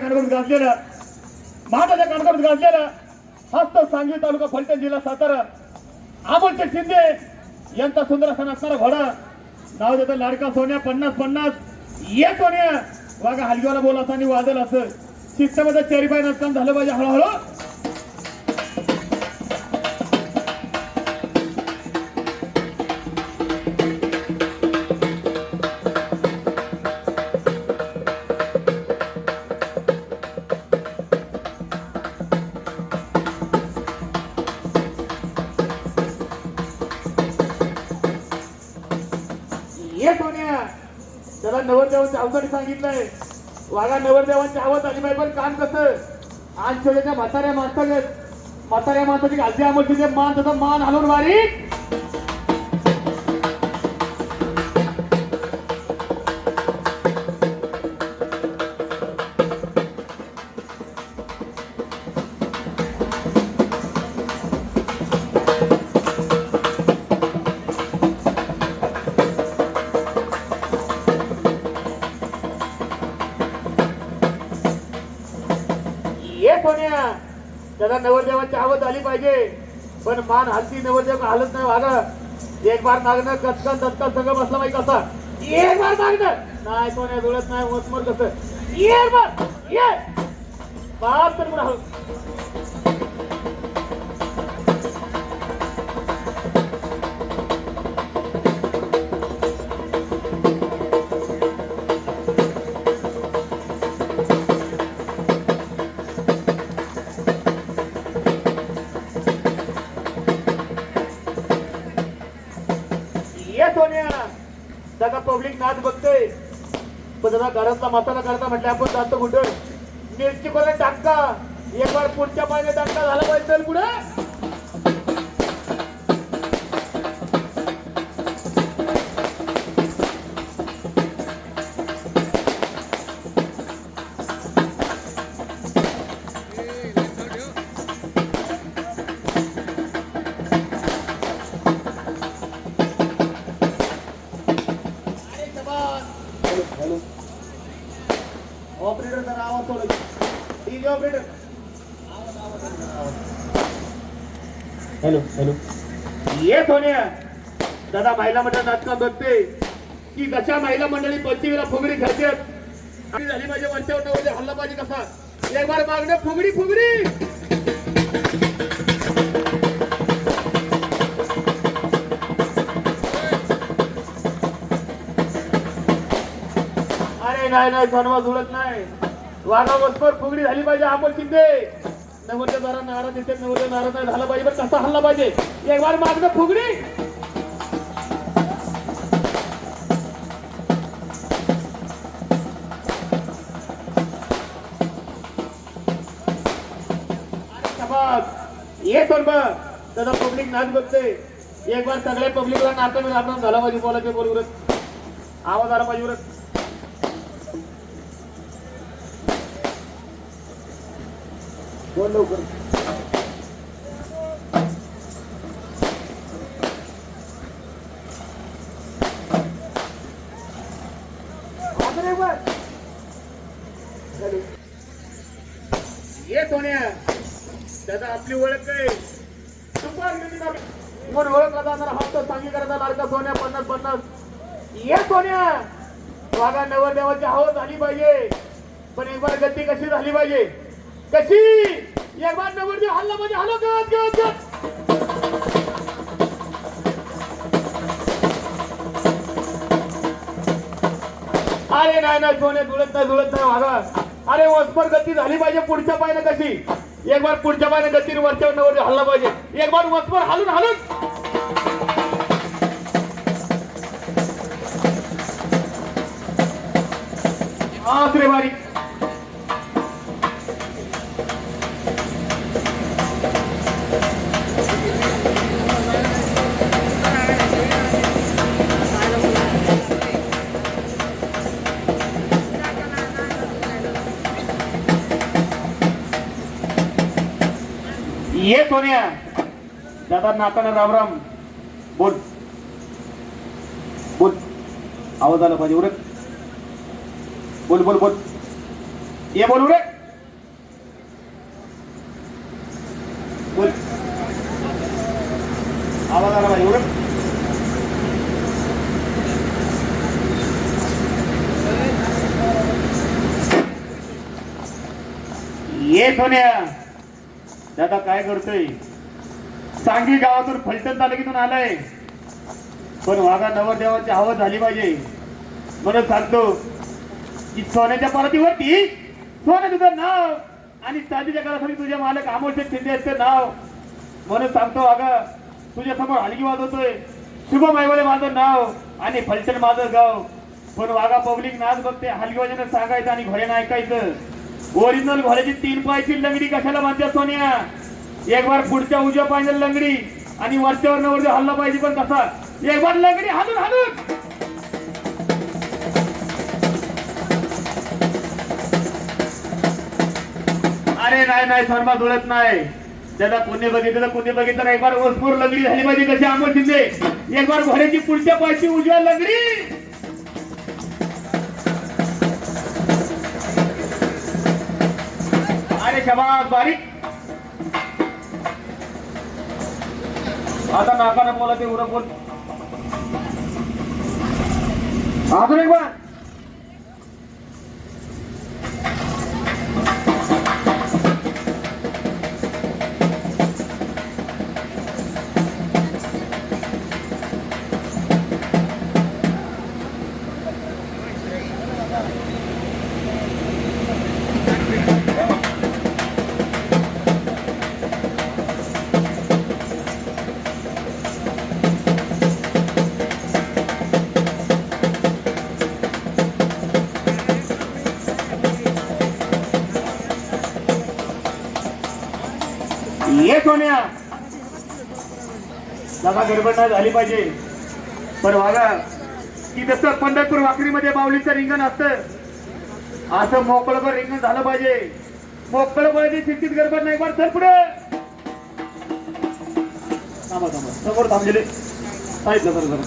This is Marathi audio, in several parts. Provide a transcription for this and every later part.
कानगोड गाजलेलं महाराजाच्या कानगोड गाजलेलं हस्त सांगली तालुका फलटण जिल्हा सातारा अमोलशेठ शिंदे यांचा सुंदर असा असणारा घोडा नाव देतं लाडका सोन्या 50-50 ये सोन्या वागा हलगीवाला बोल असं आणि वादल असं शिस्तमध्ये चेरी पाय नसताना झालं पाहिजे हळूहळू सोन्या त्याला नवरदेवांच्या अवघड सांगितलंय वागा नवरदेवांची आवत आली पाहिजे पण काम कसं आज छोट्याच्या म्हाताऱ्या माणसाची गाजी आमोशीचे मान तसा मान हलवून बारीक सोन्या त्याला नवरदेवांची आवत आली पाहिजे पण मान हलती नवरदेव हालत नाही वागा एक बार मागणं कचकन दत्तल सगळं बसलं पाहिजे कसा एक बार मागणं नाही सोन्या जुळत नाही मसमोर कसं एक बार ये बाप तर पुढे सोन्या त्याचा पब्लिक नाच बघतोय पण त्याचा घरातला मसाला करता म्हटलं आपण जातो कुठं मिरची कोणा टाका एक बार पुढच्या पाहिजे टाका झाला पाहिजे चल पुढे ऑपरेटर जरा आवाज सोड डीजे ऑपरेटर हॅलो ये सोन्या दादा महिला मंडळ नाटकात बघते की कशा महिला मंडळी पंचवीला फुगडी खेळतात आणि झाली पाहिजे वरच्यावर हल्ला पाहिजे कसा एक बार मागणं फुगडी नाही सोनवा जुळत नाही वागा वस्पर फुगडी झाली पाहिजे अमोल शिंदे नवरदेव जरा नाराज दिसते नवरदेव नाराज नाही झाला पाहिजे पण कसा हल्ला पाहिजे एक बार मागणं फुगडी ये सोन त्याचा पब्लिक नाच बघते एक बार सगळ्या पब्लिकला नाचून आपण झाला पाहिजे बोलायचे बोल उरत आवाज आला पाहिजे उरत बोल लवकर ये सोन्या त्याचा आपली ओळख काय कोण ओळखला जाणार हप्ता सांगी करायचा लाडका सोन्या 50-50 ये सोन्या वागा नवरदेवाची हवं झाली पाहिजे पण एक बार गती कशी झाली पाहिजे कशी एक बार नवरदेव हल्ला म्हणजे हलो गत अरे नाही सोने जुळत नाही वागा अरे वसपर गती झाली पाहिजे पुढच्या पायने कशी एक बार पुढच्या पायने गती वरच्या नवरदेव हल्ला पाहिजे एक बार वसपर हलून आसरे बारी ये सोन्या दादा नाकानं राम बोल आवाज आला पाहिजे उरक बोल ये बोल उरक ये सोन्या दादा काय करतोय? सांगली गावातून फलटण तालुक्यातून आलाय, पण वाघा नवरदेवाची हवा झाली पाहिजे म्हणून सांगतो की सोन्याच्या पारतीवरती सोनं तुझं नाव आणि चांदीच्या घरासाठी तुझे मालक अमोल शेठ शिंदे यांचं नाव म्हणून सांगतो. वाघा तुझ्या समोर हलगी वाजवतोय, शुभम ऐवले माझं नाव आणि फलटण माझं गाव. पण वाघा पब्लिक नाच बघते, हलगी वाजवणं सांगायचं आणि घोड्यानं ऐकायचं. ओरिजिनल घोड्याची 3 पायाची लंगडी कशाला बांधते सोन्या? एक बार पुढच्या उजव्या पायाने लंगडी आणि वरच्यावर नवर हल्ला पाहिजे, पण कसा? एक बार लंगडी हालून हालून. अरे नाही नाही सोनमा जुळत नाही. त्याला कोणी बघितलं कोणी बघितलं, एक बार ओसपूर लंगडी झाली पाहिजे कशी अमोल शिंदे. एक बार घोड्याची पुढच्या पायाची उजव्या लंगडी. अरे शबास बारीक. आता नाकानं बोला ते उरं बोल. अजून एक बार. ये सोन्या दादा गडबड नाही झाली पाहिजे. पण वागा की जसं पंढरपूर वाकरीमध्ये बावलीचं रिंगण असतं, असं मोकळं रिंगण झालं पाहिजे. मोकळं पाहिजे, शिस्तीत गडबड नाही. बार चल पुढे. थांबा थांबा, समोर थांबलेले साईडला जरा जरा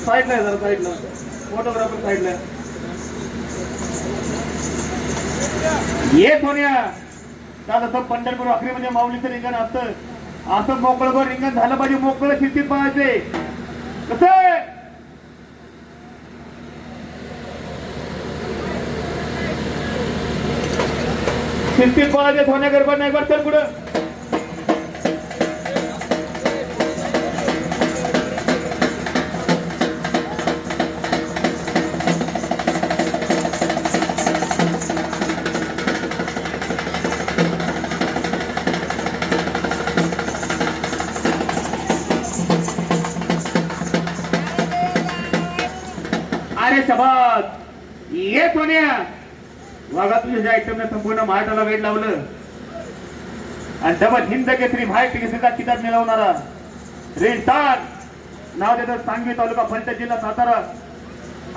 साईडला जरा साईडला. फोटोग्राफर साईडला. ये सोन्या जसं पंढरपूर वाकरीमध्ये माऊलीचं रिंगण असतं, असं मोकळं रिंगण झालं पाहिजे. मोकळं शिस्तीत पाहायचे. कसं शिस्तीत पाहायचे. सोन्या गडबड नाही. बरं चल पुढं. अरे शबाद. ये सोन्या वाघा तुझ्या आयटमने संपूर्ण महाराष्ट्राला वेळ लावलं आणि डबल हिंद केसरी भारत केसरीचा किताब मिळवणारा रेन स्टार नाव देतात सांगली तालुका फलटण जिल्हा सातारा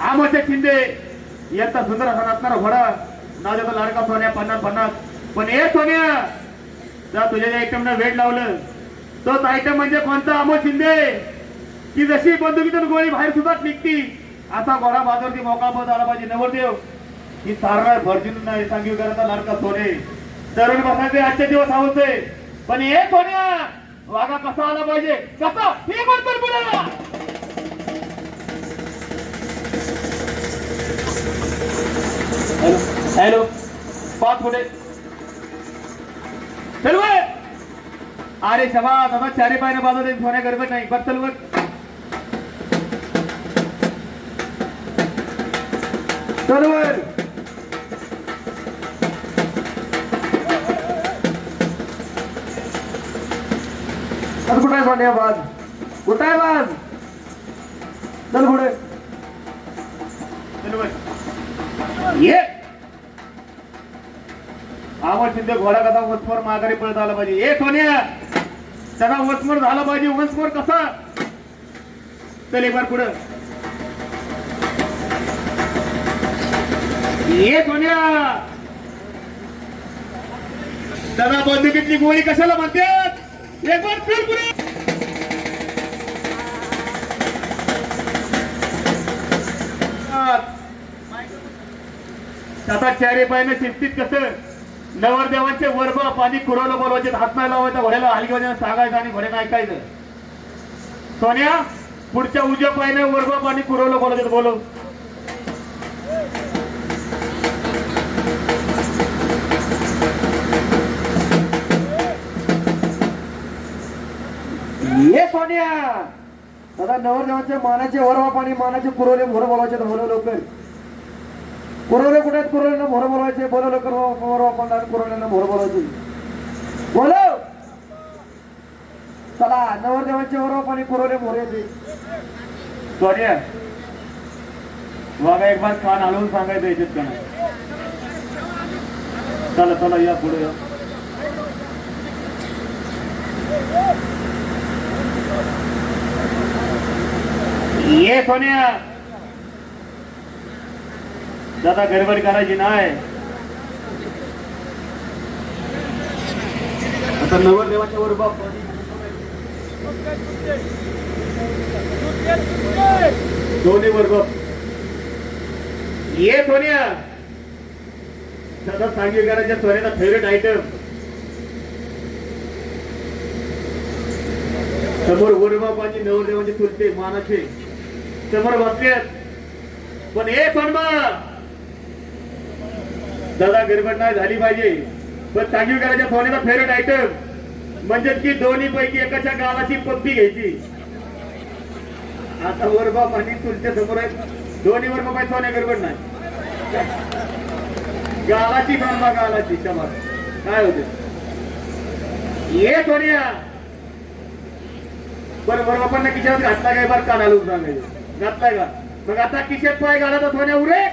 अमोल शेठ शिंदे यांचा सुंदर असा नाचणारा घोडा नाव देतो लाडका सोन्या 50-50. पण ए सोन्या जर तुझ्या आयटमने वेळ लावलं तोच आयटम म्हणजे कोणता? अमोल शिंदे की जशी बंदुकीतून गोळी बाहेर सुद्धा निघती असा घोडा बाजारती मोकळा पद आला पाहिजे. नवरदेव ही सारणार भरजून नाही सांगवी करायचा लाडका सोने. तरुण बसायचे आजचे दिवस आवडते, पण हे सोन्या वाघा कसा आला पाहिजे? कसा हे म्हणतो पुढे. हॅलो 5 फुटे चल. अरे शबा दादा चारी पायने बाजू दे. सोन्या गडबड नाही. बस चल. चलवर कुठे आहे सोन्या? बाज कुठे आहे? बाज चल पुढे. ये अमोल शिंदे घोडा कसा वचमोर माघारी पळत आला पाहिजे. ए सोन्या त्याचा वचमोर झाला पाहिजे. वचमोर कसा? चल एक बार पुढे. ये सोन्या दादा बंदुकीतली गोळी कशाला म्हणतात? एक बार फिर पुढे. आता चारी पायने शिस्तीत कसं नवरदेवांचे वर्ब पाणी कुरवलं बोलवायचे, हात नाही लावायचा, घोड्याला हलकी वाजवून सांगायचं आणि घोड्यानं ऐकायचं. सोन्या पुढच्या उजव्या पायने वर्ब पाणी कुरवलं बोलायचं. बोलव सोन्या दादा नवरदेवाच्या मानाचे वरवा पाणी मानाचे कुरवले मोर बोलायचे तर बोलव लवकर कुरवले कुठे आहेत कुरवल्यांना मोर बोलवायचे बोलव लवकर वरवा पाणी कुरवल्यांना मोर बोलवायचे बोलव चला नवरदेवाचे वरवा पाणी कुरवले मोर येते सोनिया बघा एक बार कान हलवून सांगायचं याच्यात का नाही चला चला या पुढे या ये सोनिया दादा गडबड करायची नाही आता नवरदेवाच्या वर बाप दोन्ही वर बाप ये सोनिया दादा सांगवीकरांच्या सोन्याचा फेवरेट आयटम समोर वरबापाची नवरदेवाची चुलते मानाचे समोर बसलेत पण हे सन्मा दादा गडबड नाही झाली पाहिजे पण सांगवीकरांच्या सोन्याचा फेवरेट आयटम म्हणजे की दोन्ही पैकी एकाच्या गालाची पप्पी घ्यायची आता वरबाप आणि चुलते समोर आहेत दोन्ही वरबाप आहे सोन्या गडबड नाही गालाची सन्मा गालाची क्षमा काय होते ये सोनिया बरं वरबापांना किशात घातला काय बरं का घालून सांगायचं घातलाय का मग आता किशात पाय घाला तर सोन्या उरे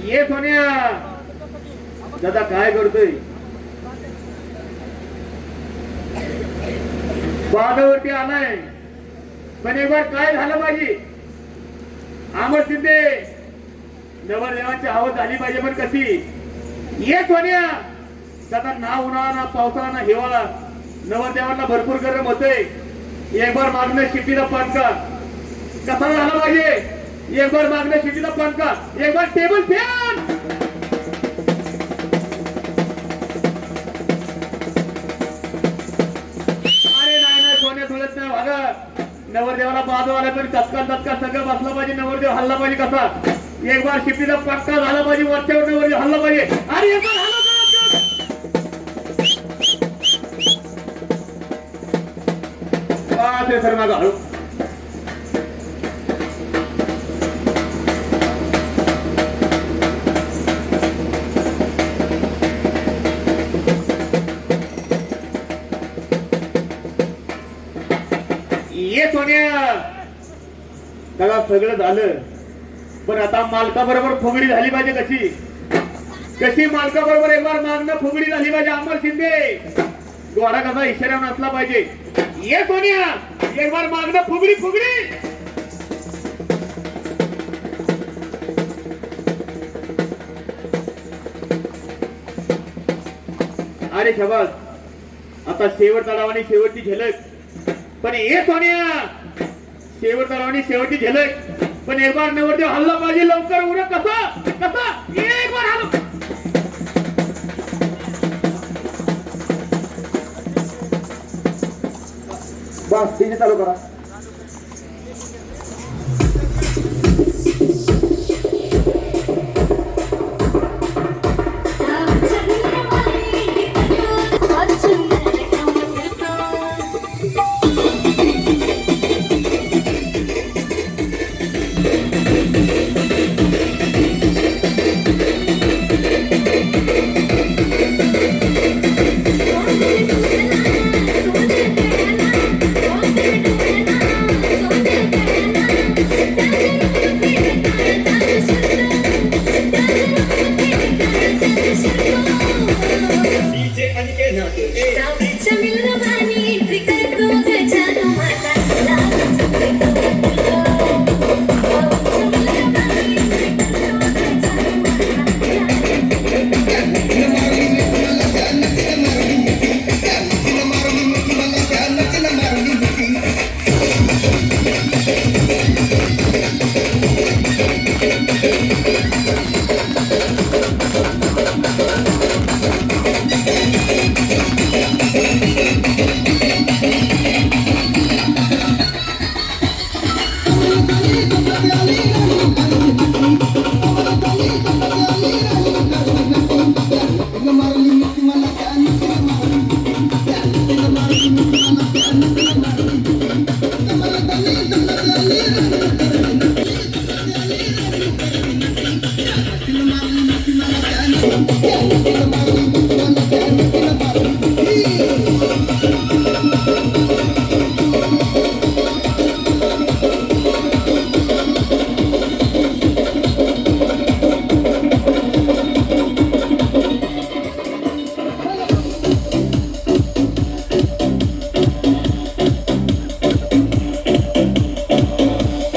ये सोनिया दादा काय करतोय बाजावरती आलाय पण एक बार काय झालं पाहिजे अमर शिंदे नवरदेवांची आवड झाली पाहिजे पण कशी ये सोनिया दादा ना उन्हाळा ना पावसाळा ना हिवाळा नवरदेवांना भरपूर गरम होते एक बार मागणं शिटीला पंखा कसा झाला पाहिजे एक बार मागणं शिटीला पंखा एक बार टेबल फॅन नवरदेवाला बाजूवाला पण तत्काळ सगळं बसला पाहिजे नवरदेव हल्ला पाहिजे कसा एक बार शिपीला पक्का झाला पाहिजे वरच्यावर नवरदेव हल्ला पाहिजे आणि एक बार हल्ला सर माझा हळू ये सोनिया त्याला सगळं झालं पण आता मालका बरोबर फुगडी झाली पाहिजे कशी कशी मालका बरोबर एक बार मागणं फुगडी झाली पाहिजे अमर शिंदे गोडा कसा इशारा नसला पाहिजे ये सोनिया एक बार मागणं फुगडी फुगडी अरे शबाज आता शेवट तलावानी शेवटची झलक पण ये सोनिया शेवट तलावानी शेवटची झलक पण एक बार नवरदेव हल्ला पाहिजे लवकर उरक कसा कसा एक बार हल्ला बस तिने चालू करा